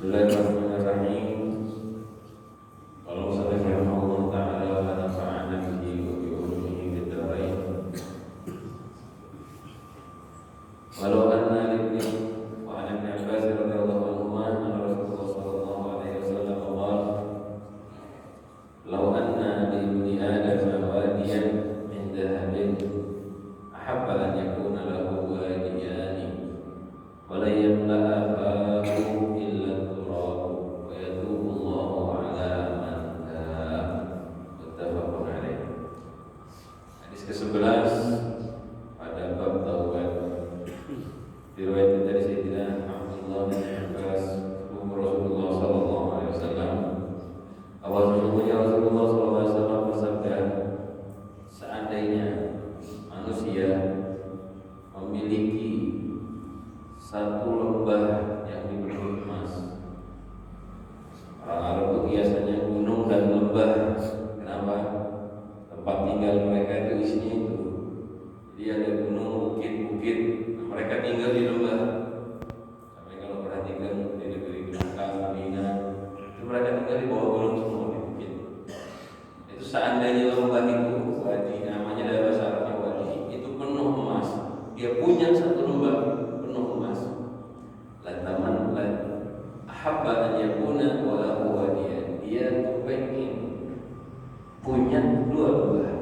Bismillahirrahmanirrahim. Qala musannif rahimahullah ta'ala wa nafa'ana bihi wa bi ulumihi fid dharain. Walau anna libni wa an ibn Abbas radhiyallahu anhuma anna Rasulullah sallallahu alaihi wasallam qala law anna li ibni Adam wadiyan min dhahabin ahabba an yakuna lahu wadiyani wa la yamla'a fahu illa turab wa yatubu Allahu ala man taab. Muttafaqun alaih. Hadis ke-11 pada bab taubat. Diriwayatkan dari Sayyidina Abdullah bin Abbas Rasulullah sallallahu alaihi wasallam. Sesungguhnya Rasulullah sallallahu alaihi wasallam bersabda, seandainya manusia memiliki satu lembah yang dipenuhi emas. Orang Arab itu biasanya gunung dan lembah. Kenapa? Tempat tinggal mereka itu isinya itu. Jadi ada gunung, bukit-bukit. Mereka tinggal di lembah. Sampai kalau perhatikan di negeri Mekah, Madinah, itu mereka tinggal di bawah gunung semua, di bukit. Itu seandainya lembah itu wadi, namanya dari bahasa Arabnya wadi, itu penuh emas. Dia punya satu lembah penuh emas. Lantaman lan ahabba an yakuna wa lahu wadiyan. Dia tuh pengen punya dua lembah.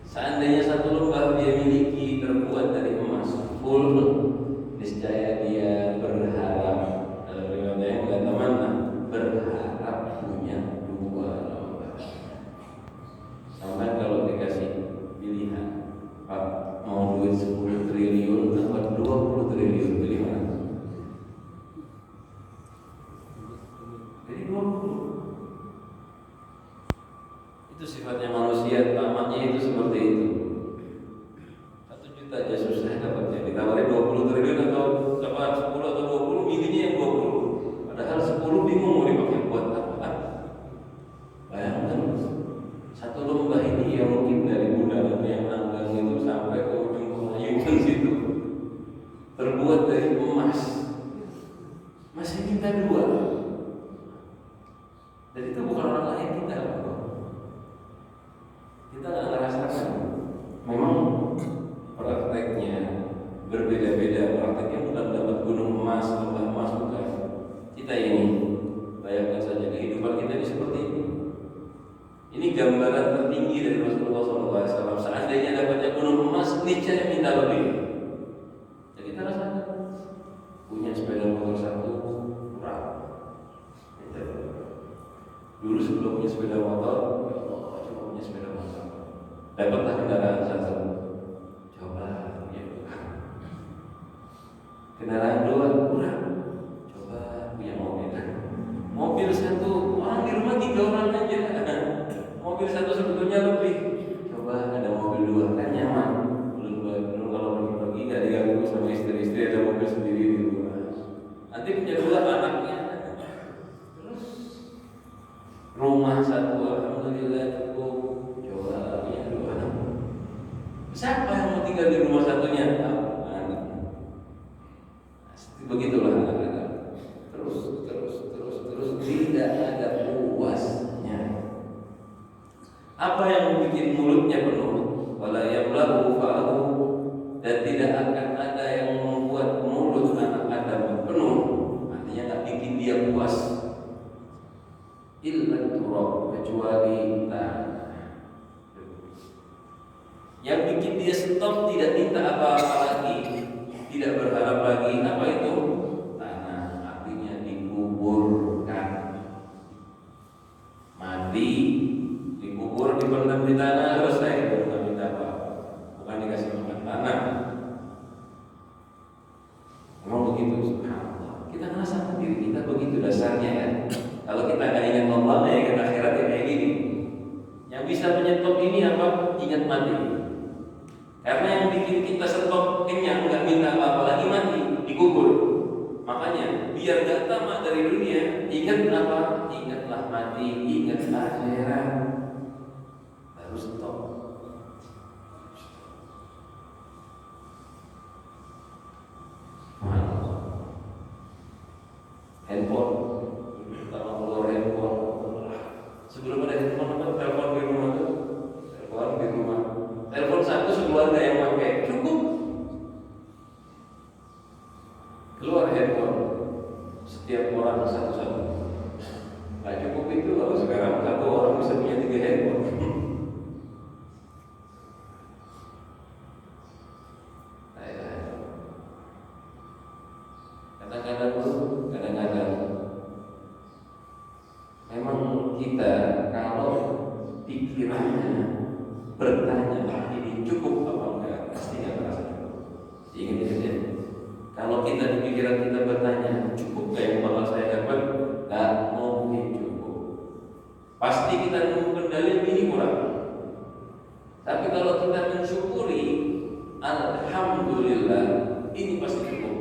Seandainya satu lembah dia miliki terbuat dari emas full, niscaya dia berharap, dalam riwayat yang lantaman berharap punya dua lembah. Sampai kalau dikasih pilihan, Pak, mau duit 10 triliun atau 20 triliun, pilih mana? Jadi 20. Itu sifatnya manusia, tamatnya itu seperti itu. 1 juta aja susah dapatnya, ditawari 20 triliun atau dapat 10 atau 20, milihnya yang 20. Padahal 10 bingung mau dipakai buat apa. Bayangkan, satu lembah ini yang mungkin dari bundaran yang Anggang itu sampai ke ujung Pengayuman situ terbuat dari emas. Masih kita dua. Dan itu bukan orang lain, kita loh. Kita nggak ngerasakan. Memang prakteknya berbeda-beda. Prakteknya bukan dapat gunung emas, lembah emas, bukan. Kita ini, bayangkan saja kehidupan kita ini seperti ini. Ini gambaran tertinggi dari Rasulullah SAW. Seandainya dapatnya gunung emas, niscaya minta lebih. Ya kita rasakan. Punya sepeda motor satu kurang. Dulu sebelum punya sepeda motor, ya Allah, cuma punya sepeda motor. Dapatlah kendaraan satu, coba punya dua. Kendaraan dua kurang, coba punya mobil. Mobil satu, orang di rumah 3 orang aja. Mobil satu sebetulnya lebih. Coba ada mobil 2, kan nyaman. Belum kalau pergi-pergi nggak diganggu sama istri-istri, ada mobil sendiri di rumah. Nanti punya 2 anaknya. Terus rumah satu, alhamdulillah cukup. Coba punya 2 anak. Siapa yang mau tinggal di rumah satunya? Anak. Begitulah anak-anak. Terus tidak ada puasnya. Apa yang membuat mulutnya penuh, wala yamlahu fa'ahu, dan tidak akan ada yang membuat mulut anak Adam penuh, artinya tak bikin dia puas, illa turab, kecuali tanah. Yang bikin dia stop, tidak minta apa-apa lagi, tidak berharap lagi, apa itu? Tanah, artinya dikuburkan. Mati, dikubur, dipendam di tanah, selesai, baru minta apa? Bukan dikasih makan tanah. Memang begitu, subhanallah. Kita merasakan diri kita begitu dasarnya ya. Kalau kita nggak ingat Allah, ya ingat akhirat kayak gini. Yang bisa menyetop ini apa? Ingat mati. Karena yang bikin kita stop kenyang, nggak minta apa-apa lagi, mati, dikubur. Makanya biar gak tamat dari dunia, ingat apa? Ingatlah mati, ingat akhirat. Baru stop. satu-satu. Nggak cukup itu kalau sekarang satu orang bisa punya 3 handphone. Kadang-kadang memang kita kalau pikirannya bertanya ini cukup apa enggak, pasti nggak merasa cukup. Ingat ya, kalau kita di pikiran kita bertanya cukup nggak yang bakal saya dapat, nggak mungkin cukup. Pasti kita menemukan dalil ini kurang. Tapi kalau kita mensyukuri, alhamdulillah, ini pasti cukup.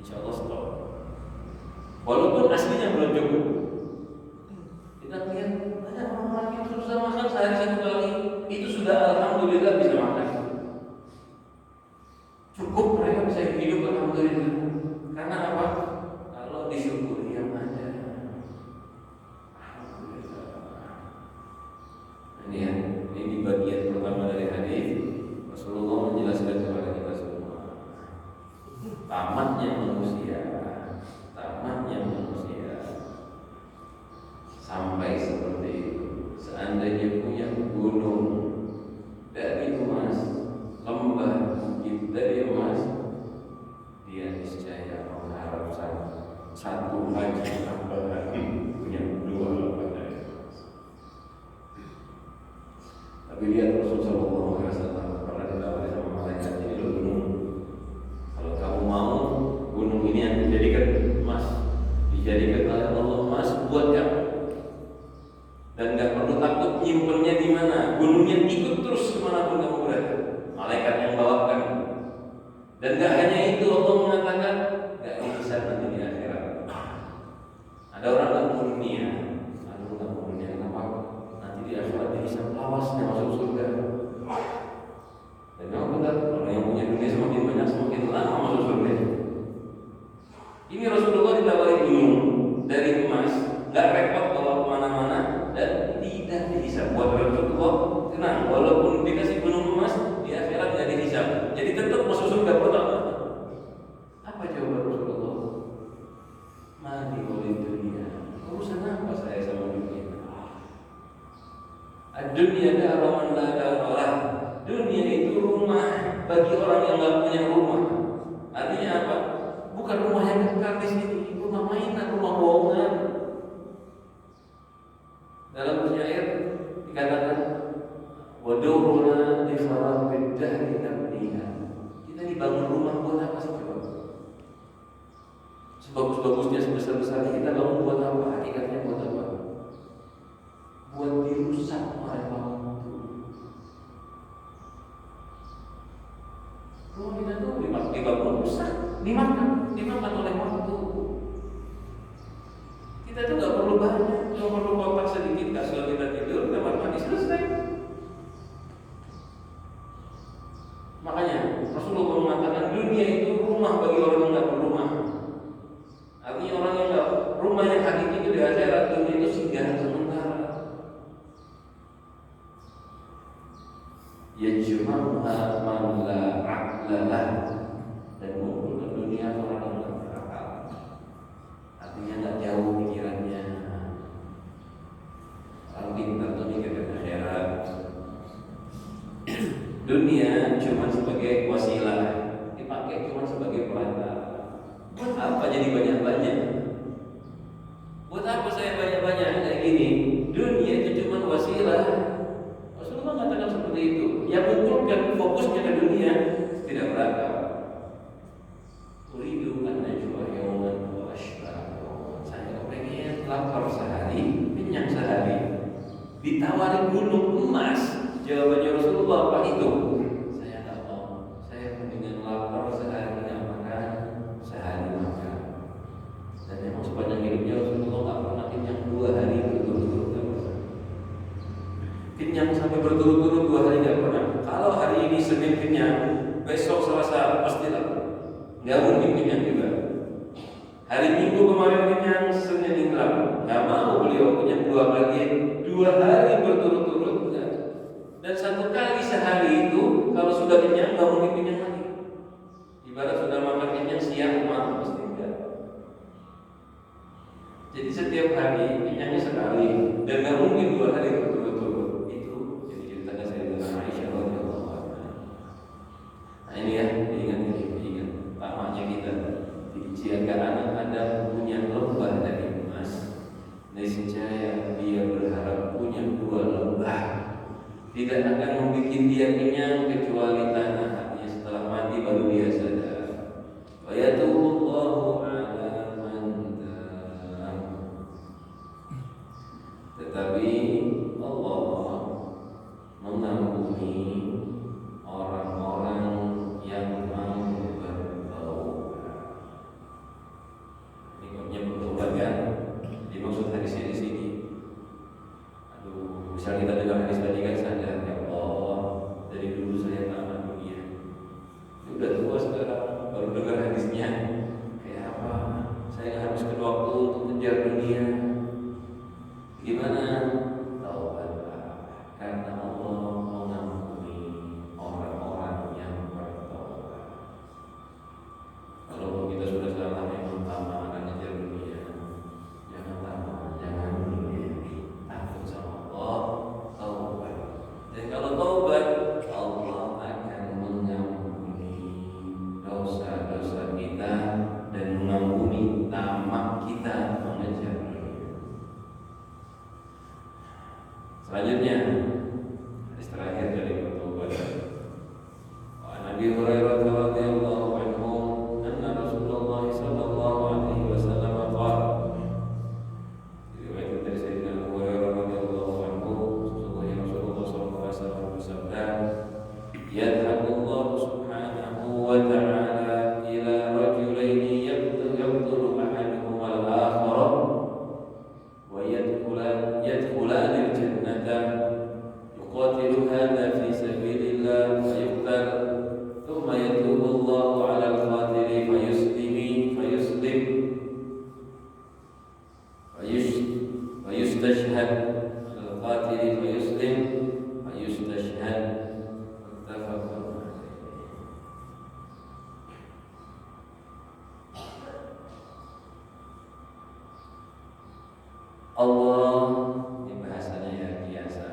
Insya Allah stop. Walaupun aslinya belum cukup. Kita lihat banyak orang yang susah makan sehari 1 kali, itu sudah alhamdulillah bisa makan. Cukup mereka bisa hidup alhamdulillah. Karena apa? Kalau disyukuri yang ada. Alhamdulillah. Ini ya, ini di bagian pertama dari hadis Rasulullah menjelaskan kepada kita semua. Tamatnya manusia sampai seperti itu. Seandainya punya gunung dari emas, lembah bukit dari emas, dia niscaya mengharapkan satu lagi tambahan punya 2 lembah dari emas. Tapi lihat Rasulullah SAW pernah ditawari sama malaikat, ini loh gunung, kalau kamu mau gunung ini yang dijadikan emas, dijadikan oleh Allah emas buat kamu, dan nggak perlu takut nyimpennya di mana, gunungnya ikut terus kemanapun kamu berada, malaikat yang bawakan. Dan nggak hanya itu, Allah mengatakan nggak dihisab nanti di akhirat. Ada orang nggak mau dunia, kenapa? Nanti di akhirat dihisab lawasnya masuk surga. Dan memang benar, orang yang punya dunia semakin banyak semakin lama masuk surga. Ini Rasulullah ditawari gunung dari emas, nggak repot bawa kemana-mana dan tidak dihisab. Buat Rasulullah tenang, walaupun dikasih gunung emas di akhirat nggak dihisab, jadi tetap masuk surga pertama. Apa jawaban Rasulullah? Mati oleh dunia, urusan apa saya sama dunia? Dunia daraman la daralah. Dunia itu rumah bagi orang yang nggak punya rumah. Artinya apa? Bukan rumah yang kekal di sini, rumah mainan, rumah bohongan. Dalam syair dikatakan waduruna di kharabid dahri tabniha. Kita dibangun rumah buat apa sih coba? Sebagus-bagusnya, sebesar-besarnya kita bangun buat apa? Hakikatnya buat apa? Buat dirusak oleh waktu. Rumah kita tuh dibangun rusak, dimakan oleh waktu. Kita tuh nggak perlu banyak, cuma perlu kotak sedikit, kasur kita tidur, kamar mandi, selesai. Makanya Rasulullah mengatakan dunia itu rumah bagi orang yang nggak berumah. Artinya orang yang nggak rumah yang hakiki itu di akhirat, dunia itu singgahan sementara. Yajma'uha man la aqla lah, dan mengumpulkan dunia orang yang nggak berakal. Artinya nggak jauh pikirannya. Orang pintar tuh mikirkan akhirat. Dunia cuma sebagai wasilah, dipakai cuma sebagai perantara. Buat apa jadi banyak-banyak? Buat apa saya banyak-banyak kayak gini? Dunia itu cuma wasilah. Rasulullah mengatakan seperti itu. Yang mengumpulkan fokusnya ke dunia tidak berakal. Uridu an najwa yawman wa ashba. Saya pengen lapar sehari, kenyang sehari. Ditawari gunung emas, jawabannya Rasulullah apa itu? Saya tak mau. Saya mendingan lapar sehari nggak makan, sehari makan. Dan memang sepanjang hidupnya Rasulullah nggak pernah kenyang 2 hari berturut-turut. Kenyang sampai berturut-turut 2 hari nggak pernah. Kalau hari ini Senin kenyang, besok Selasa pasti lapar. Nggak mungkin kenyang juga. Hari Minggu kemarin kenyang, Senin hilang. Nggak mau beliau kenyang 2 kali, 2 hari berturut-turut. Dan 1 kali sehari itu kalau sudah kenyang nggak mungkin kenyang lagi. Ibarat sudah makan kenyang siang malam pasti enggak. setiap hari kenyangnya sekali dan nggak mungkin 2 hari berturut-turut. Itu jadi ceritanya Sayyidatina Aisyah radhiyallahu anha. Nah ini ya, diingat tamaknya kita. Jika anak Adam punya lembah dari emas, niscaya dia berharap punya 2 lembah. Tidak akan membuat dia kenyang kecuali tanah. Hanya setelah mati baru dia sadar. Wa yatubullahu ala man taab. Tetapi Allah mengampuni orang-orang yang mau bertaubat. Ini maksudnya bertobat kan? Dimaksud hadisnya di sini. Aduh, misal kita dengar hadis tadi kan sadar, ya Allah, dari dulu saya tamat dunia. Udah tua sekarang, baru dengar hadisnya. Kayak apa? Saya habiskan waktu untuk mengejar dunia. Gimana? Taubatlah, karena Allah mengampuni orang-orang yang bertaubat. Kalau kita sudah salah memang tamat akan mengejar dunia, jangan tamat, jangan takut sama Allah, taubat. Dan kalau taubat, Allah akan mengampuni dosa-dosa kita dan mengampuni tamak kita mengejar dunia. Selanjutnya, hadis terakhir dari bertobat. Nabi Hurairah radhiyallahu anhu, anna Rasulullah sallallahu alaihi wasallam qala. Diriwayatkan dari Sayyidina Abu Hurairah radhiyallahu anhu, sesungguhnya Rasulullah sallallahu alaihi wasallam bersabda, "Yadhhabullahu subhanahu wa ta'ala ila rajulaini yaqtulu ahaduhum al-akhar wa yadkhulan al-jannata yuqatilu hadha fi sabilillah wa yuqtal thumma yatubu Allahu 'ala al-qatili fayustashhad al-qatili fayuslim fayustashhad." Muttafaqun alaih. Allah, ini bahasanya ya biasa.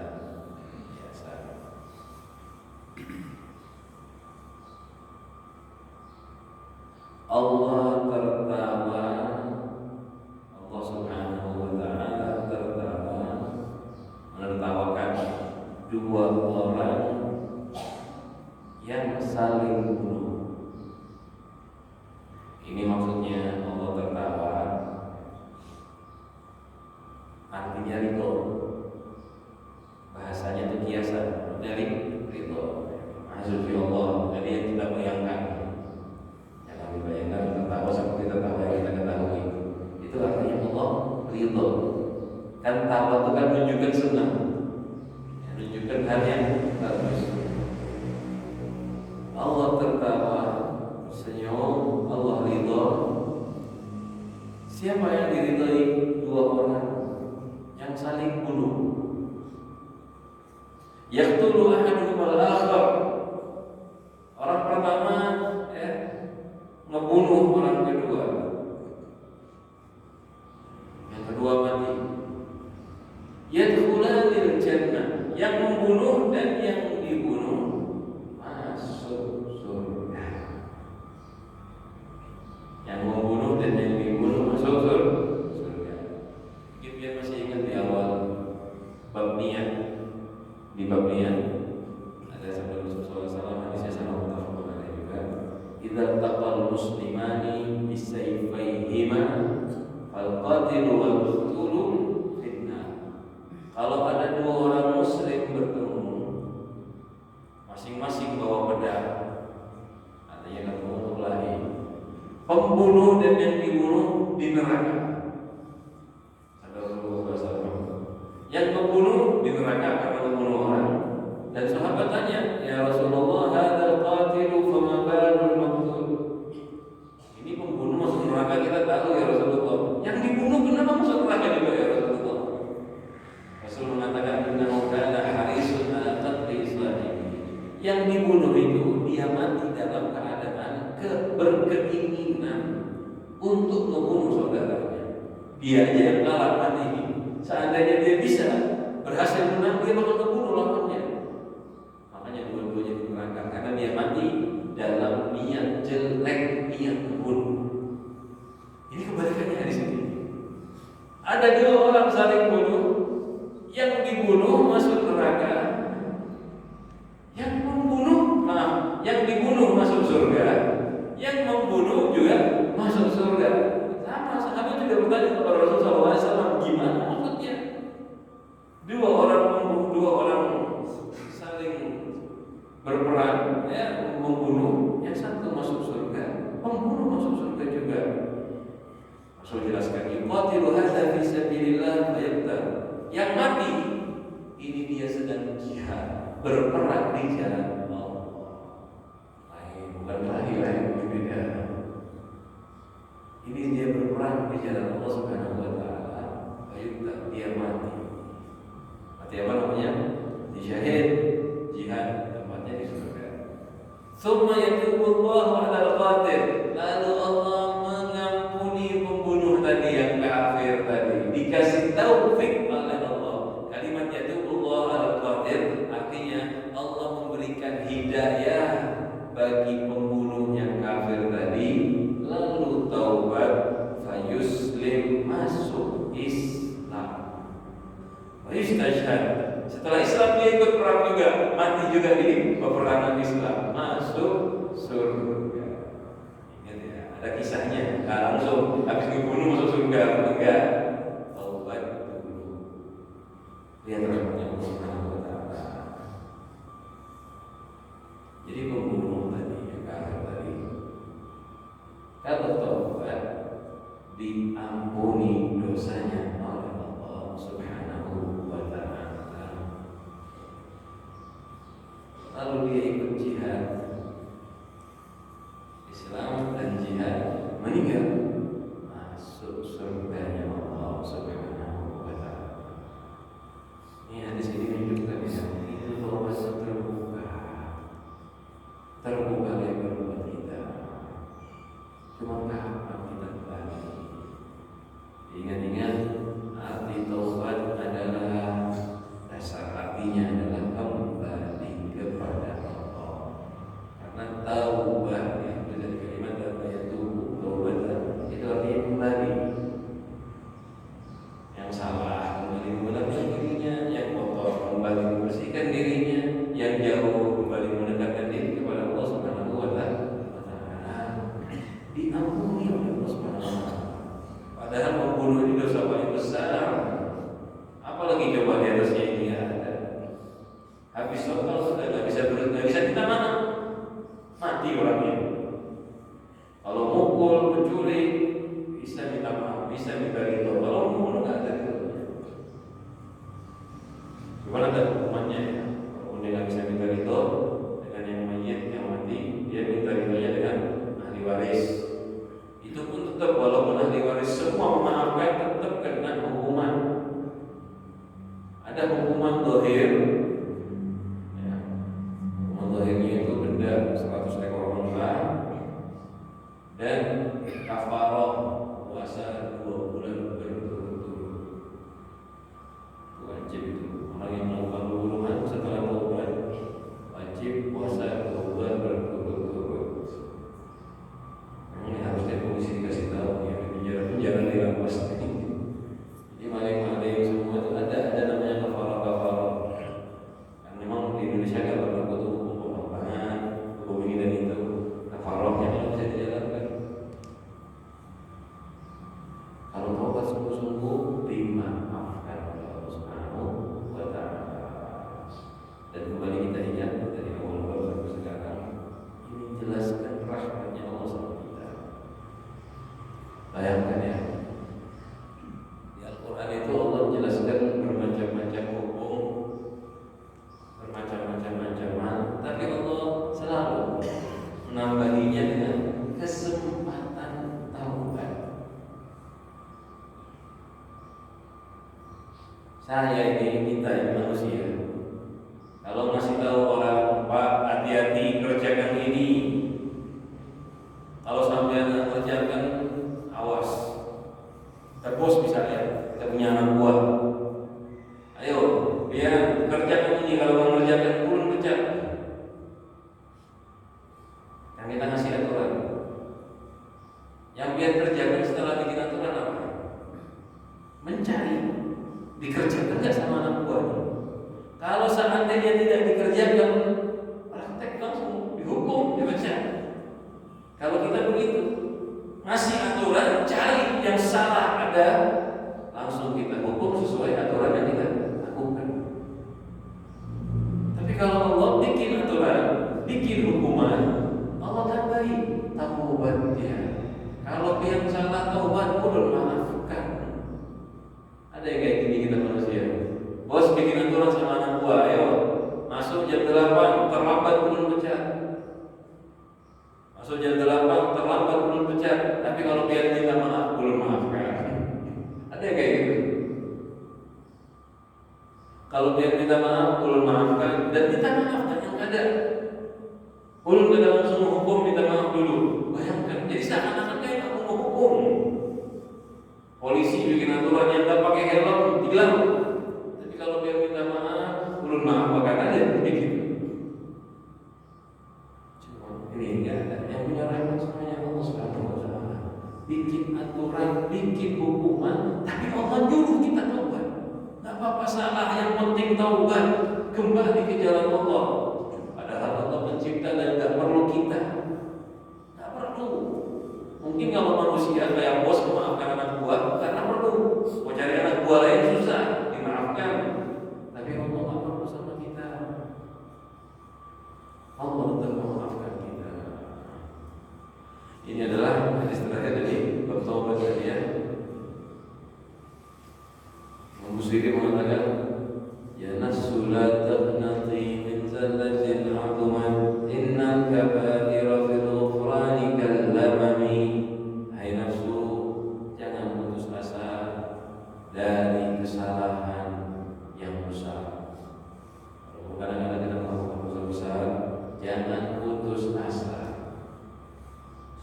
Allah tertawa, Allah subhanahu wa ta'ala tertawa menertawakan 2 orang yang saling bunuh. Ini maksudnya Allah tertawa, artinya ridho. Bahasanya itu kiasan dari ridho. Maksudnya Allah, jadi yang kita bayangkan. Jangan dibayangkan tertawa seperti tertawa yang kita ketahui. Itu artinya Allah ridho. Kan tawa itu kan menunjukkan senang, menunjukkan hal yang bagus. Allah tertawa, senyum, Allah ridho. Siapa yang diridhoi? 2 orang yang saling bunuh. Yaqtulu ahaduhum al-akhar. Orang pertama ngebunuh orang kedua. Yang kedua mati. Yadkhulanil jannah. Yang membunuh dan yang dibunuh masuk surga. Yang membunuh dan yang dibunuh masuk surga. Kita masih ingat di awal bab niat. Di bab niat ada sabda Rasulullah SAW, hadisnya sama muttafaqun alaih juga. Idza taqal muslimani bisayfayhima fal qatilu wal maqtulu fitnah. Kalau ada 2 orang muslim bertemu, masing-masing bawa pedang, artinya ketemu untuk kelahi. Pembunuh dan yang dibunuh di neraka. Ada Rasulullah SAW. Yang membunuh di neraka karena membunuh orang. Dan sahabat tanya, ya Rasulullah, hadzal qatilu fama balul maqtul. Ini pembunuh masuk neraka, kita tahu ya Rasulullah. Yang dibunuh kenapa masuk neraka juga ya Rasulullah? Rasul mengatakan, innahu kana harisun ala qatli islamihi. Yang dibunuh itu dia mati dalam keadaan berkeinginan untuk membunuh saudaranya. dia aja yang kalah mati. Seandainya dia bisa berhasil menang, dia bakal membunuh lawannya. Makanya dua-duanya di neraka karena dia mati dalam niat jelek, niat membunuh. Ini kebalikannya di sini. Ada dua orang saling bunuh, yang dibunuh masuk neraka, yang dibunuh masuk surga, yang membunuh juga masuk surga. Sama sahabat juga bertanya kepada Rasulullah SAW, gimana maksudnya? Dua orang saling berperang, ya, membunuh, yang satu masuk surga, pembunuh masuk surga juga. Rasul jelaskan, yuqatilu hadza fi sabilillah fayaqtal. Yang mati ini dia sedang jihad, berperang di jalan Allah. Bukan lagi berbeda. Ini dia berperang di jalan Allah Subhanahu wa taala, fayaqtal, dia mati. Mati apa namanya? Disyahid, jihad, tempatnya di surga. Tsumma yatubullahu 'alal qatil. Lalu Allah mengampuni pembunuh tadi yang kafir tadi, dikasih taufik oleh Allah. Kalimat yatubullahu 'alal qatil artinya Allah memberikan hidayah bagi pembunuh yang kafir tadi, lalu taubat, fayuslim, masuk Islam. Istashhad. Setelah Islam dia ikut perang juga, mati juga di peperangan Islam, masuk surga. Ingat ya, ada kisahnya. Nah, langsung habis dibunuh masuk surga, enggak? Taubat dulu. Lihat rahmatnya Allah Subhanahu wa taala. Jadi pembunuh tadi, yang kafir tadi, kalau taubat diampuni dosanya oleh Allah Subhanahu wa taala. Lalu dia ikut jihad, Islam dan jihad, meninggal, masuk surganya Allah Subhanahu wa taala. Ini hadis ini menunjukkan ya, itu taubat terbuka lebar buat kita. Cuma kapan kita kembali? Ingat-ingat, arti taubat adalah, dasar artinya adalah kembali kepada Allah. Karena taubat itu dari kalimat yaitu taubat, itu artinya kembali. Yang salah kembali menggunakan dirinya, yang kotor kembali membersihkan dirinya, yang jauh kembali mendekatkan diri kepada Allah Subhanahu wa taala. Diampuni oleh Allah Subhanahu wa taala. Padahal membunuh ini dosa paling besar. Apalagi coba di atasnya ini ada. Habis total sudah nggak bisa kita mana? Mati orangnya. Kalau mukul, menculik, bisa minta maaf, bisa minta ridho. Kalau membunuh nggak ada ridhonya. Gimana ada hukumannya ya? Kalau dia nggak bisa minta ridho dengan yang mayit, yang mati, dia minta ridhonya dengan ahli waris. Itu pun tetap walaupun ahli waris semua memaafkan, tetap kena hukuman. Ada hukuman dohir. Ya. Hukuman dohirnya itu denda 100 ekor unta dan kafaroh puasa 2 bulan berturut-turut. Wajib itu. Orang yang melakukan pembunuhan setelah taubat wajib puasa 2 bulan berturut-turut. Ini harusnya polisi dikasih tahu ya, penjara di lapas ini. Jadi maling-maling semua itu ada namanya kafaroh. Kan memang di Indonesia nggak pernah butuh hukum pemotongan, hukum ini dan itu. Kafarohnya kalau bisa dijalankan. Kalau taubat sungguh-sungguh dimaafkan oleh Allah Subhanahu wa taala. Dan kembali kita ingat dari awal bab sampai sekarang, ini jelaskan rahmatnya Allah sama kita. Bayangkan ya, di Al-Quran itu Allah menjelaskan bermacam-macam hukum, bermacam-macam, tapi Allah selalu menambahinya dengan kesempatan taubat. Saya ini kita yang manusia, kalau masih tahu orang, Pak, hati-hati kerjakan ini. Kalau sampai kerjakan, awas, tebus bisa punya anak buah. Ayo, dia kerjakan ini, kalau nggak ngerjakan pun pecat. Yang kita ngasih aturan. Yang dia kerjakan setelah bikin aturan apa? Mencari, dikerjakan nggak sama anak buahnya. Kalau seandainya tidak dikerjakan, praktek langsung dihukum, dipecat. Kalau kita begitu, ngasih aturan, cari yang salah ada, langsung kita hukum sesuai aturan yang kita lakukan. Tapi kalau Allah bikin aturan, bikin hukuman, Allah kan baik, taubatnya. Kalau yang salah taubat pun maafkan. Ada yang kayak gini kita manusia. Bos bikin aturan sama anak buah, ayo masuk jam 8, terlambat belum pecat. Masuk jam 8, terlambat belum pecat. Tapi kalau dia minta maaf, belum maafkan. Ada yang kayak gitu. Kalau dia minta maaf, belum maafkan. Dan minta maaf yang ada. Belum kita langsung menghukum, minta maaf dulu. Bayangkan, jadi seakan-akan dia nggak mau menghukum. Polisi bikin aturan yang nggak pakai helm, tilang. Tapi kalau dia minta maaf, belum maafkan aja begitu. Ini enggak ada yang punya rahmat semuanya Allah Subhanahu wa taala. Bikin aturan, bikin hukuman, tapi Allah nyuruh kita taubat. Enggak apa-apa salah, yang penting taubat, kembali ke jalan Allah. Padahal Allah pencipta dan enggak perlu kita. Enggak perlu. Mungkin kalau manusia kayak bos memaafkan anak buah karena perlu. Mau cari anak buah lain susah, dimaafkan. Tapi Allah enggak perlu sama kita. Allah tetap memaafkan. Ini adalah hadis terakhir dari bab taubat tadi ya. Imam Busiri mengatakan, ya nafsu la taqnati min zallatin 'azuman innal kaba'ira fil ghufrani kallamami. Hai nafsu, jangan putus asa dari kesalahan yang besar. Kalau kadang-kadang kita melakukan dosa besar, jangan putus asa.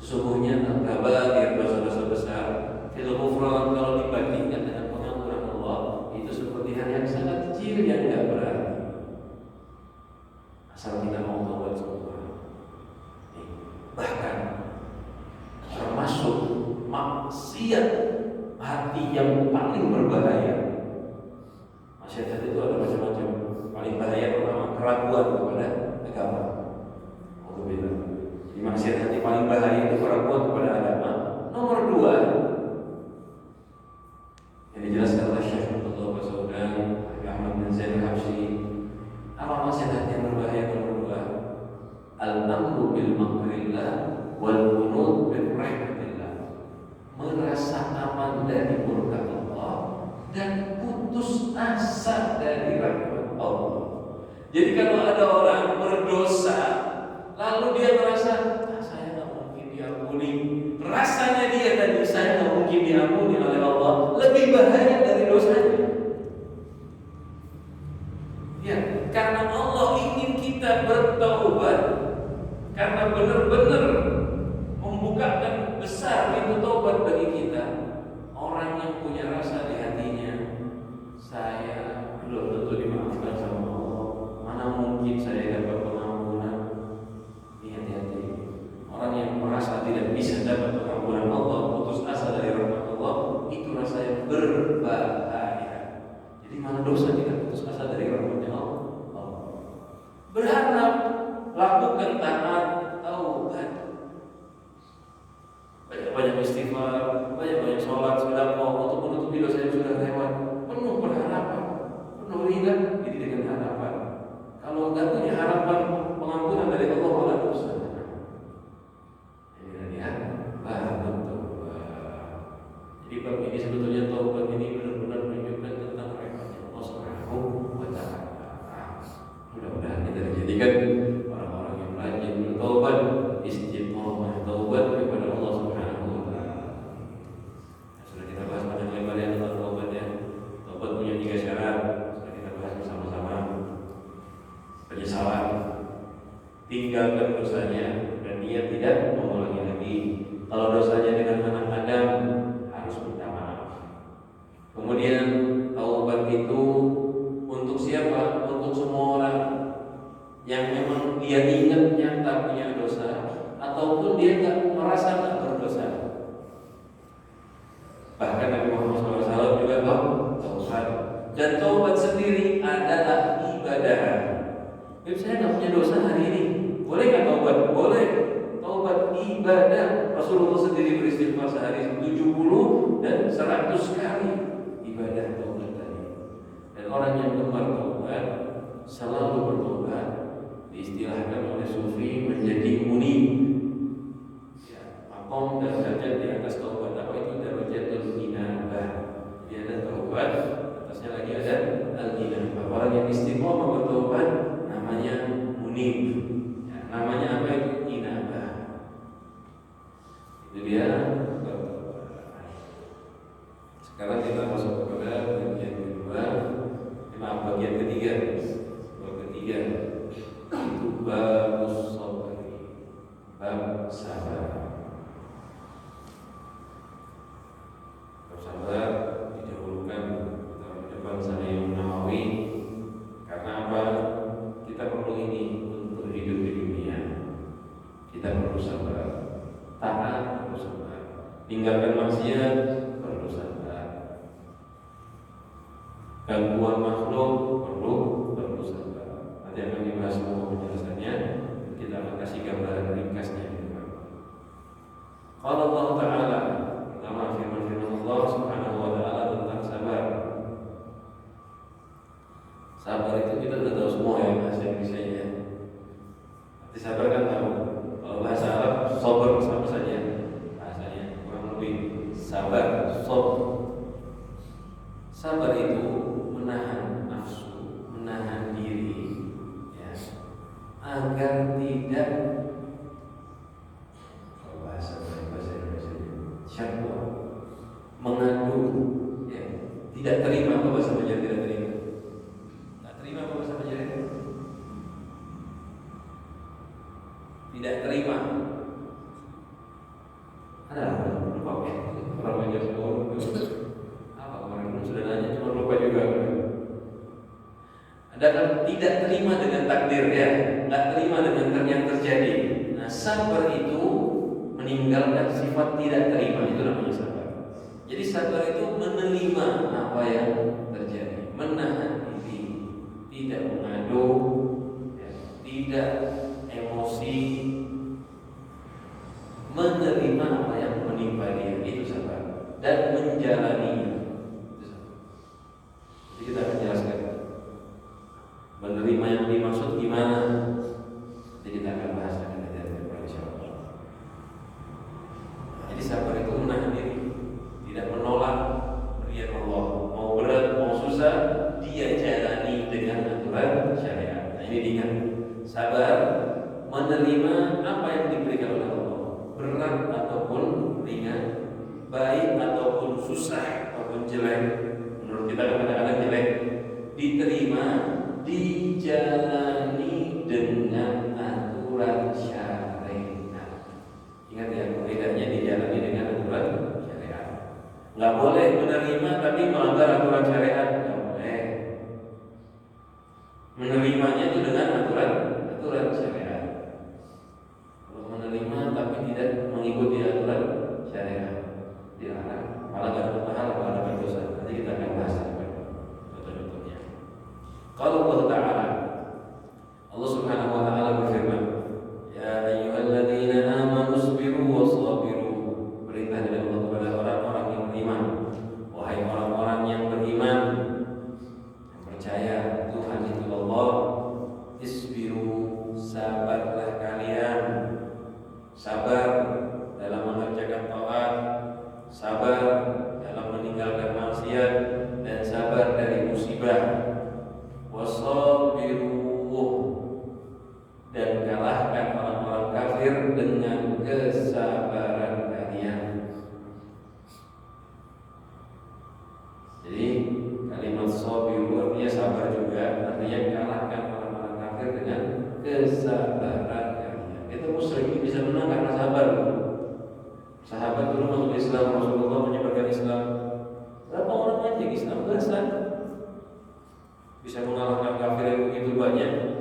Sesungguhnya al-kabair, dosa-dosa besar, fil ghufran, kalau dibandingkan dengan pengampunan Allah, itu seperti hal yang sangat kecil yang tidak berarti. Asal kita mau taubat semua. Bahkan termasuk maksiat hati yang paling berbahaya. Maksiat itu ada macam-macam. Paling bahaya pertama keraguan kepada agama. Alhamdulillah. Jadi maksiat hati paling bahaya itu keraguan kepada agama. Nomor 2 yang dijelaskan oleh Syekh Abdullah Basaudan, Ahmad bin Zaid Al-Habsyi, apa maksiat hati yang berbahaya nomor 2? Al-amru bil makrillah wal qunut bil rahmatillah. Merasa aman dari murka Allah dan putus asa dari rahmat Allah. Jadi kalau ada orang berdosa lalu dia merasa, saya nggak mungkin diampuni. Rasanya dia tadi, saya nggak mungkin diampuni oleh Allah, lebih bahaya dari dosanya. Ya, karena Allah ingin kita bertaubat, karena benar-benar membukakan besar pintu taubat bagi kita. Orang yang punya rasa di hatinya, saya belum tentu dimaafkan sama Allah. Mana mungkin saya dapat pengampunan? Hati-hati. Orang yang merasa tidak bisa dapat pengampunan Allah, putus asa dari rahmat Allah, itu rasa yang berbahaya. Jadi mana dosa kita putus asa dari rahmatnya Allah? Berharap, lakukan taat, taubat, banyak-banyak istighfar, banyak-banyak sholat, sedekah untuk menutupi dosa yang sudah lewat. Penuh berharapan, penuh ridha, jadi dengan harapan. Kalau enggak punya harapan pengampunan dari Allah, malah dosa. Jadi bab ini sebetulnya taubat ini benar-benar menunjukkan tentang rahmatnya Allah Subhanahu wa taala. Mudah-mudahan kita dijadikan orang-orang yang rajin bertaubat, istiqomah taubat kepada Allah Subhanahu wa taala. Sudah kita bahas panjang lebar ya tentang taubat ya. Taubat punya 3 syarat. Sudah kita bahas bersama-sama. Penyesalan, tinggalkan dosanya dan dia tidak mengulangi lagi. Kalau dosanya dengan anak Adam, harus minta maaf. Kemudian itu untuk siapa? Untuk semua orang yang memang dia ingatnya tak punya dosa, ataupun dia merasa tak berdosa. Bahkan Nabi Muhammad SAW juga taubat. Dan taubat sendiri adalah ibadah. Jadi saya nggak punya dosa hari ini, boleh nggak taubat? Boleh. Taubat ibadah. Rasulullah sendiri beristighfar sehari 70 dan 100 kali ibadah taubat tadi. Dan orang yang gemar taubat, selalu bertobat, diistilahkan oleh sufi menjadi munib. Ya, makom dan derajat di atas taubat. Apa itu darajatul inabah? Dia ada taubat, atasnya lagi ada al-inabah. Orang yang istiqomah bertobat namanya munib. Ya, namanya apa itu? Inabah. Itu dia bertobat. Sekarang kita masuk kepada bagian kedua. Bagian ketiga. Itu bab sabri, bab sabar. Bab sabar didahulukan dalam depan sana Imam Nawawi karena apa? Kita perlu ini untuk hidup di dunia. Kita perlu sabar, taat perlu sabar, tinggalkan maksiat perlu sabar, gangguan makhluk perlu sabar. Nanti akan dibahas semua penjelasannya. Kita akan kasih gambaran ringkasnya. Qala Allah Ta'ala, pertama firman Allah Subhanahu wa Ta'ala tentang sabar. Sabar itu kita sudah tahu semua ya bahasa Indonesia-nya. Arti sabar kan tahu. Kalau bahasa Arab sabar sama saja bahasanya, kurang lebih sabar, sob. Sabar itu menahan nafsu, menahan diri, agar tidak bahasa Indonesia syakwa, mengadu, ya, tidak terima. Apa bahasa Banjar tidak terima? Tak terima apa bahasa Banjar? Tidak terima. Ada apa? Lupa ya. Orang Banjar semua apa kemarin sudah nanya, cuma lupa juga. Ada kan tidak terima dengan takdir ya, nggak terima dengan yang terjadi. Nah, sabar itu meninggalkan sifat tidak terima, itu namanya sabar. Jadi sabar itu menerima apa yang terjadi, menahan diri, tidak mengadu, ya, tidak emosi, menerima apa yang menimpa dia, itu sabar, dan menjalaninya. Jadi kita akan jelaskan menerima yang dimaksud gimana. Jadi kita akan bahas lagi dari depan insyaallah. Jadi sabar itu menahan diri, tidak menolak pemberian Allah. Mau berat, mau susah, dia jalani dengan aturan syariat. Nah, ini diingat. Sabar menerima apa yang diberikan oleh Allah, berat ataupun ringan, baik ataupun susah ataupun jelek. Menurut kita kadang-kadang jelek, diterima, dijalani dengan aturan syariat. Ingat ya, bedanya dijalani dengan aturan syariat. Nggak boleh menerima tapi melanggar aturan syariat, nggak boleh. Menerimanya itu dengan aturan syariat. Kalau menerima tapi tidak mengikuti aturan syariat, dilarang. Malah nggak dapat pahala, malah dapat dosa. Nanti kita akan bahas contoh-contohnya. Kalau Allah Ta'ala, Allah Subhanahu wa Ta'ala berfirman, ya ayyuhalladzina amanu sabiru wasabiru. Perintah dari Allah kepada orang-orang yang beriman. Wahai orang-orang yang beriman, yang percaya Tuhan itu Allah, isbiru, sabarlah kalian. Sabar dalam mengerjakan taat, sabar dalam meninggalkan maksiat, dan sabar dari musibah. Wasabiru, dan kalahkan orang-orang kafir dengan kesabaran kalian. Jadi kalimat sabiru artinya sabar juga, artinya kalahkan orang-orang kafir dengan kesabaran kalian. Itu musyrik bisa menang karena sabar. Sahabat dulu masuk Islam, Rasulullah menyebarkan Islam. Berapa orang aja Islam belasan? sebabnya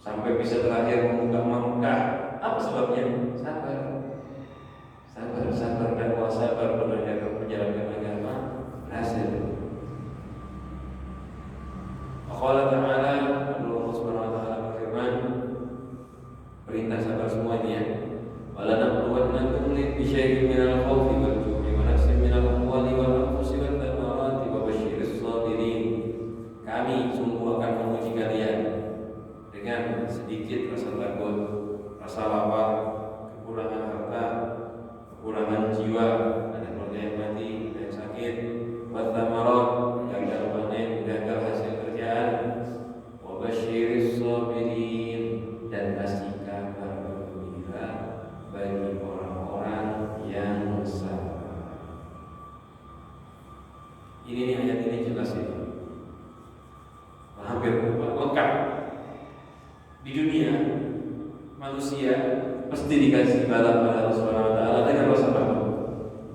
sampai bisa terakhir membuka Makkah? Apa sebabnya? Sabar dakwah, sabar menjalankan agama, berhasil. Allah Ta'ala, Allah Subhanahu Wa Ta'ala berfirman, perintah sabar semua ini ya. وَلَنَبْلُوَنَّكُمْ بِشَيْءٍ مِنَ الْخَوْفِ وَالْجُوعِ وَنَقْصٍ مِنَ الْأَمْوَالِ وَالْأَنْفُسِ وَالثَّمَرَاتِ وَبَشِّرِ الصَّابِرِينَ. Kami sungguh akan menguji kalian dengan sedikit rasa takut, rasa lapar, kekurangan harta, kekurangan jiwa, ada keluarga yang mati, ada yang sakit, wathamarat, gagal panen, gagal hasil kerjaan, wabashiris sabirin, dan kasih kabar gembira bagi orang-orang yang sabar. Ini nih ayat ini jelas ini, hampir lengkap. Di dunia manusia pasti dikasih bala pada Allah Subhanahu Wa Taala dengan rasa takut.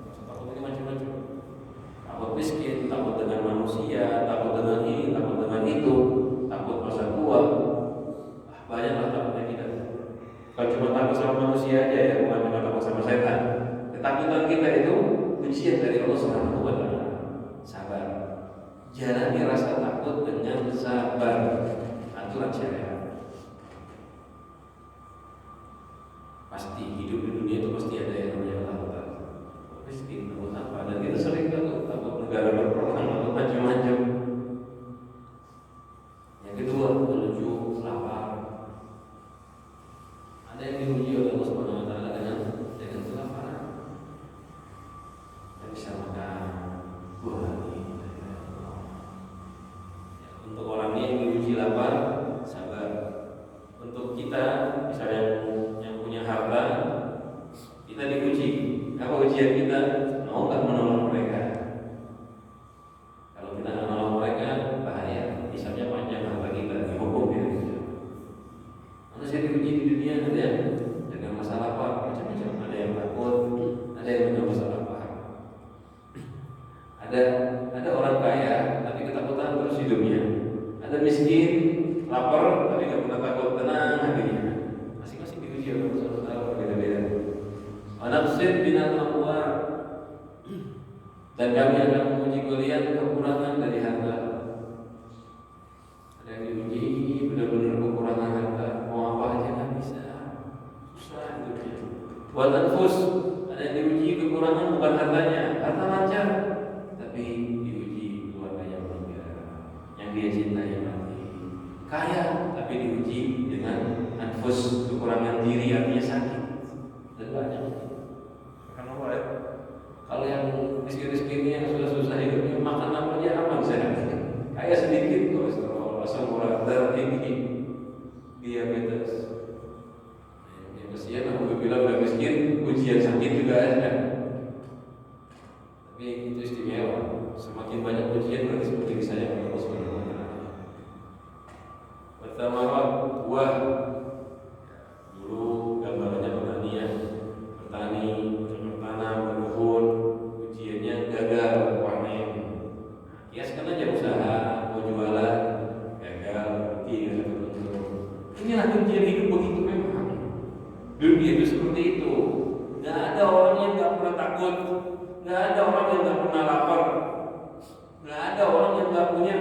Rasa takut ini macam-macam. Takut miskin, takut dengan manusia, takut dengan ini, takut dengan itu, takut masa tua. Banyaklah takutnya kita. Kalau cuma takut sama manusia aja ya, bukan cuma takut sama setan. Ketakutan kita itu ujian dari Allah Subhanahu Wa Taala. Sabar. Jalani rasa takut dengan sabar. Aturan syariat. Pasti hidup di dunia itu pasti ada yang namanya takut. Miskin, takut apa? Dan kita sering takut negara berperang, takut macam-macam. Yang kedua, menuju lapar. Ada yang diuji oleh Allah Subhanahu Wa Taala dengan kelaparan. Tidak bisa makan buah ini. Untuk orangnya yang diuji lapar, sabar. Untuk kita, misalnya harta, kita diuji. Apa ujian kita? Mau nggak menolong mereka? Kalau kita nggak menolong mereka, bahaya. Misalnya panjang harta kita dihukum ya. Manusia diuji di dunia ada yang dengan masalah apa? Macam-macam. Ada yang takut, ada yang punya masalah apa? Ada orang kaya tapi ketakutan terus hidupnya. Ada miskin, lapar tapi nggak pernah takut, tenang hatinya. Masing-masing diuji oleh Allah Subhanahu Wa Taala berbeda-beda. Anaqsid binal amwal, dan kami akan menguji kalian kekurangan dari harta. Ada yang diuji benar-benar kekurangan harta, mau apa aja nggak bisa, susah hidupnya. Wal anfus, ada yang diuji kekurangan bukan hartanya, harta lancar, tapi diuji keluarganya meninggal, yang dia cintai mati. Kaya tapi diuji dengan anfus, kekurangan diri, artinya sakit. Dan banyak. Kenapa ya? Kalau yang miskin-miskinnya yang susah-susah hidupnya, makan apa aja aman sehat. Kaya sedikit kolesterol, asam urat, darah tinggi, diabetes. Yang kesian aku bilang udah miskin, ujian sakit juga ada. Tapi itu istimewa. Semakin banyak ujian berarti semakin disayang oleh Allah Subhanahu Wa Taala. Pertamarat, buah. Dulu gambarannya bertani, bertanam, berkebun, ujiannya gagal panen. Kiaskan aja usaha, mau jualan, gagal, tidak tertentu. Inilah ujian hidup begitu memang. Dunia itu seperti itu. Gak ada orang yang gak pernah takut, gak ada orang yang gak pernah lapar, gak ada orang yang gak punya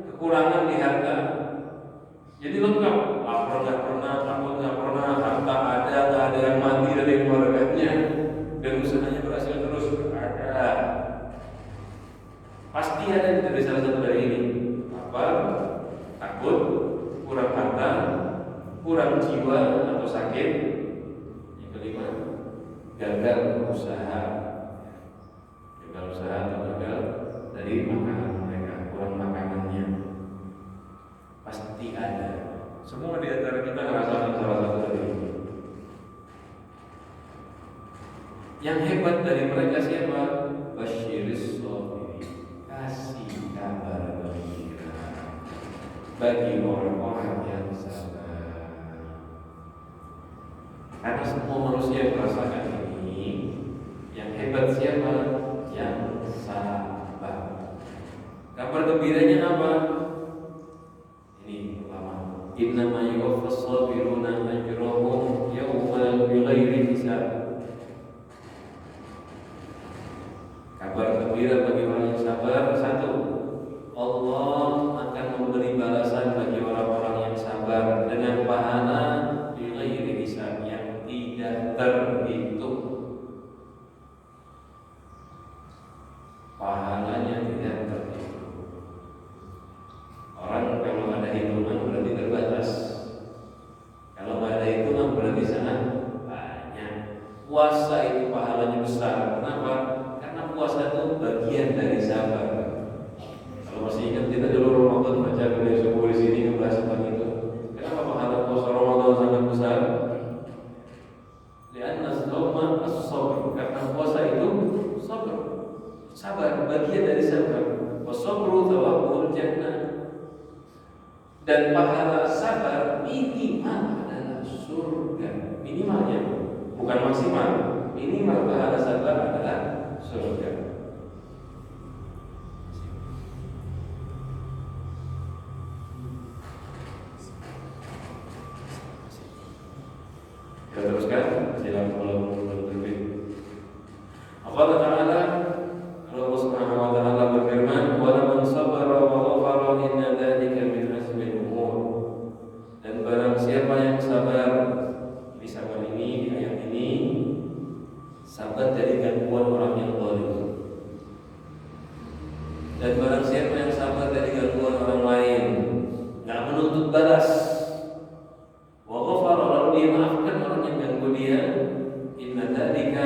kekurangan di harta. Jadi lengkap, lapar gak pernah, takut gak pernah, harta ada, gak ada yang mati dari keluarganya, dan usahanya berhasil terus, ada. Pasti ada dari salah satu dari ini. Lapar, takut, kurang harta, kurang jiwa atau sakit. Yang kelima, gagal usaha. Gagal usaha atau gagal dari makanan mereka, kurang makanannya. Pasti ada. Semua di antara kita merasakan salah satu dari ini. Yang hebat dari mereka siapa? Basyiris sabirin. Kasih kabar gembira bagi orang-orang yang sabar. Karena semua manusia merasakan ini. Yang hebat siapa? Yang sabar. Kabar gembiranya apa? Ini pertama, Innama yuwaffas sabiruna ajrahum yawma bighairi hisab. Kabar gembira bagi orang yang sabar. Satu, Allah akan memberi balasan bagi orang-orang yang sabar dengan pahala bighairi hisab, yang tidak terhitung. Pahalanya tidak terhitung. Orang kalau ada hitungan berarti terbatas. Kalau nggak ada hitungan berarti sangat banyak. Puasa itu pahalanya besar. Kenapa? Karena puasa itu bagian dari sabar. Kalau masih ingat kita dulu Ramadan baca dari subuh di sini ngebahas tentang itu. Kenapa pahala puasa Ramadan sangat besar? Lianna as-sawma as-sabr. Karena puasa itu sabar. Sabar, bagian dari sabar. Wasabru thawabul jannah. Dan pahala sabar minimal adalah surga. Minimalnya, bukan maksimal. Minimal pahala sabar adalah surga. Kita teruskan. Silakan kalau berlebih. Allah Ta'ala, Allah Subhanahu wa Ta'ala berfirman, "Wa man sabara wa ghafara inna dzalika min azmil umur." Dan barang siapa yang sabar, di sabar ini, di ayat ini, sabar dari gangguan orang yang zalim. Dan barang siapa yang sabar dari gangguan orang lain, enggak menuntut balas, wa ghafara, lalu dia maafkan orang yang ganggu dia, inna dzalika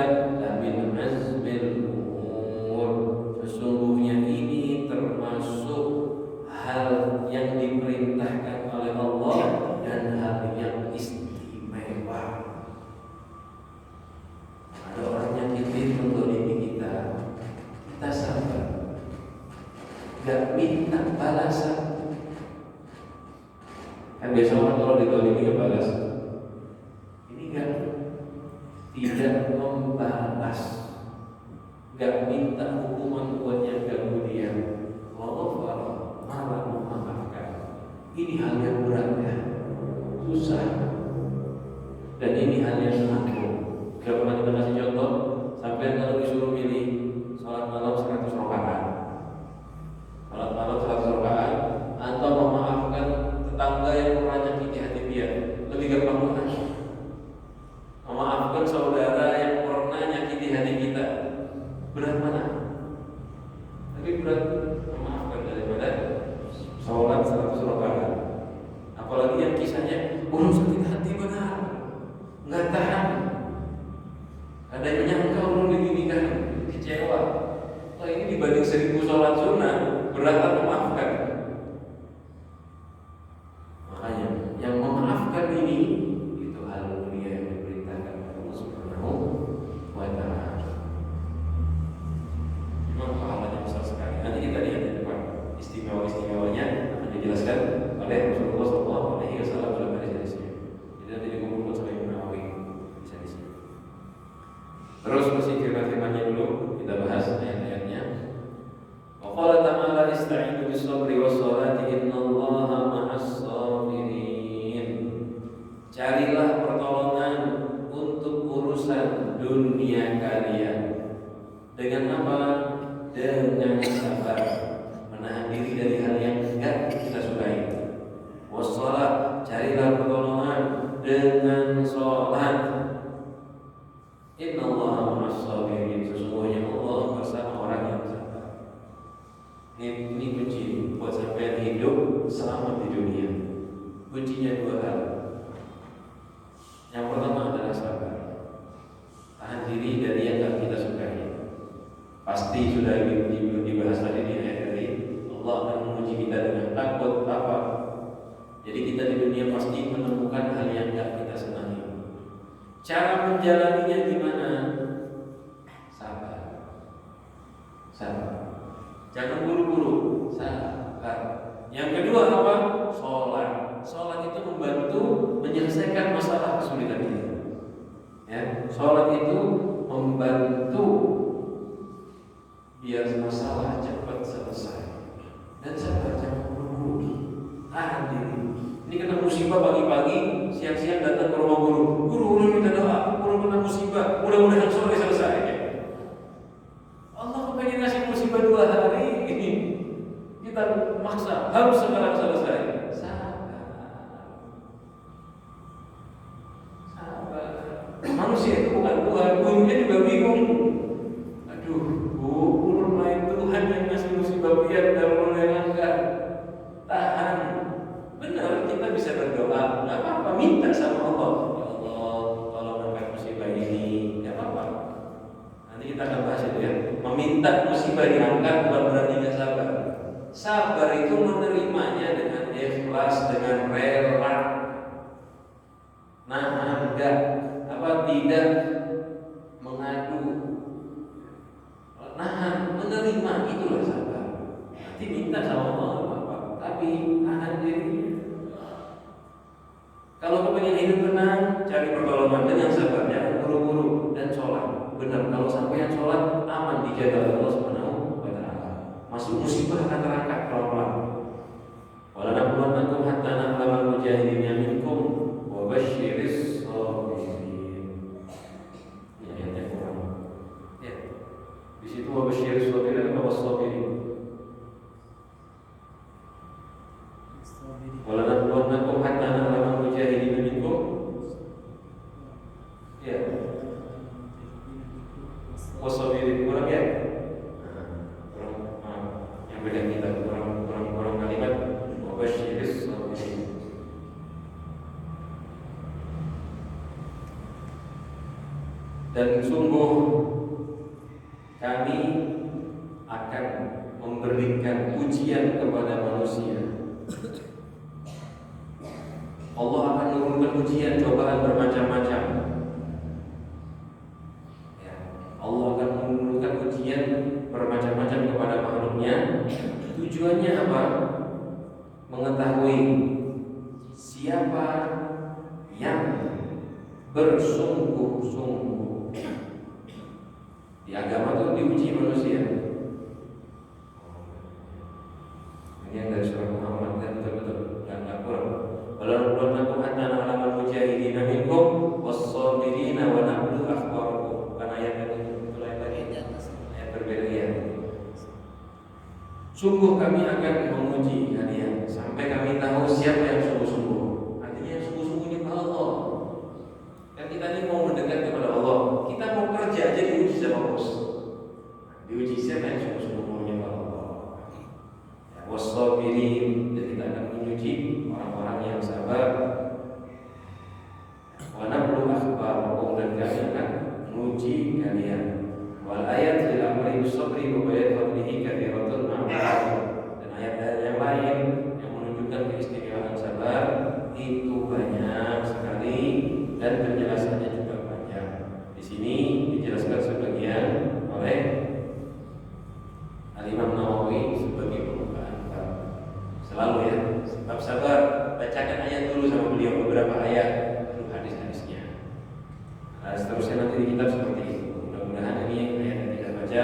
min azmil umur. Sesungguhnya ini termasuk hal yang diperintahkan oleh Allah dan hal yang istimewa. Ada orang yang mendolimi kita, kita sabar, gak minta balasan. Kan biasa orang kalau didolimi gak balas. Ini gak, tidak membalas, gak minta hukuman buat yang ganggu dia. Allah malah memaafkan. Ini hal yang berat ya, susah. Dan ini hal yang agung. Gak pernah kita kasih contoh. Sampai kalau disuruh milih sholat malam 100 rakaat, sholat malam 100 rakaat, atau memaafkan tetangga yang pernah nyakiti hati dia, lebih gampang mana? Memaafkan saudara yang pernah nyakiti hati kita, berat mana? Lebih berat memaafkan daripada sholat 100 rakaat. Apalagi yang kisahnya sakit hati benar, nggak tahan. Ada yang nyangka belum diginikan, kecewa. Wah, ini dibanding 1000 sholat sunnah, berat memaafkan. Makanya yang memaafkan ini itu hal mulia yang diperintahkan oleh Allah Subhanahu wa Ta'ala. Memang pahalanya besar sekali. Nanti kita lihat di depan istimewa-istimewanya akan dijelaskan oleh Rasulullah SAW dalam hadis ini. Jadi nanti dikumpulkan sama Imam Nawawi bisa di sini. Terus masih firman-firmannya dulu kita bahas ayat-ayatnya. Wa qala ta'ala ista'inu bis-sabri was-salati innallaha ma'as-sabirin. Carilah pertolongan untuk urusan dunia kalian. Dengan apa? Dengan sabar, menahan diri dari hal yang enggak kita sukai. Was-salat, carilah pertolongan dengan salat. Innallaha ma'as-sabirin. Sesungguhnya Allah bersama orang yang sabar. Ini kunci buat sampai hidup selamat di dunia. Kuncinya dua hal. Yang pertama adalah sabar. Tahan diri dari yang tak kita sukai. Pasti sudah dibahas tadi di ayat tadi. Allah akan menguji kita dengan takut apa. Jadi kita di dunia pasti menemukan hal yang tak kita senangi. Cara menjalaninya gimana? Sabar. Sabar. Jangan buru-buru. Sabar. Yang kedua apa? Sholat. Sholat itu membantu menyelesaikan masalah kesulitan ini. Ya, sholat itu membantu biar masalah cepat selesai. Dan sabar, jangan buru-buru. Tahan diri. Ini kena musibah. musibah pagi-pagi, siang-siang datang ke rumah guru. Guru minta doa, guru kena musibah, mudah-mudahan sore selesai. Allah kepengen ngasih musibah 2 hari ini, kita maksa harus sekarang selesai. Sabar. Manusia itu bukan Tuhan, gurunya juga bingung. Aduh, guru lain Tuhan yang ngasih musibah biar dan mulai langgar. Tahan. Benar, kita bisa berdoa, nggak apa-apa, minta sama Allah. Ya Allah, tolong angkat musibah ini, nggak apa-apa. Nanti kita akan bahas itu ya. Meminta musibah diangkat bukan berarti nggak sabar. Sabar itu menerimanya dengan ikhlas, dengan rela. Nahan, tidak mengadu. Nahan, menerima, itulah sabar. Nanti minta sama Allah apa-apa, tapi nahan dirinya. Kalau kepengen hidup tenang, cari pertolongan dengan sabar, jangan buru-buru dan sholat. Benar, kalau sampai yang sholat aman dijaga Allah Subhanahu wa Ta'ala. Masuk musibah akan terangkat pelan-pelan. Wala nabluwannakum hatta na'lamal mujahidina minkum wa basyiris shabirin. Ini ayatnya kurang. Ya. Di situ wa basyiris shabirin apa was-shabirin? Wala nabluwannakum hatta na'lamal mujahidina minkum. Ya. Was-shabirin kurang ya? Yang beda kita kurang kalimat wa basyiris shabirin. Dan sungguh kami akan memberikan ujian kepada manusia. Allah akan menurunkan ujian, cobaan bermacam-macam. Ya, Allah akan menurunkan ujian bermacam-macam kepada makhluknya. Tujuannya apa? Mengetahui siapa yang bersungguh-sungguh. Di agama itu diuji manusia. Ini yang dari surah Muhammad, dan betul-betul nggak kurang. Walau hatta na'lamal mujahidina minkum was-sabirina wa nablu akhbarakum. Bukan ayat yang lain lagi, ayat berbeda ya. Sungguh kami akan menguji kalian sampai kami tahu siapa yang sungguh-sungguh. Artinya yang sungguh-sungguhnya Allah. Kan kita ini mau mendekat kepada Allah, kita mau kerja aja diuji sama bos. Diuji siapa yang sungguh-sungguhnya Allah. Ya, was-sabirin, jadi kita akan menguji orang-orang yang sabar. Wa nablu akhbarakum, dan kami akan menguji kalian. Wal ayat lil amri bis-sabri wa bayat fadlihi katsiratun ma'al. Dan ayat-ayat yang lain yang menunjukkan keistimewaan sabar itu banyak sekali dan penjelasannya juga banyak. Di sini dijelaskan sebagian oleh Al-Imam Nawawi sebagai pembukaan bab. Selalu ya, bab sabar, bacakan ayat dulu sama beliau, beberapa ayat, lalu hadis-hadisnya. Nah, seterusnya nanti di kitab seperti itu. Mudah-mudahan ini ayat yang kita baca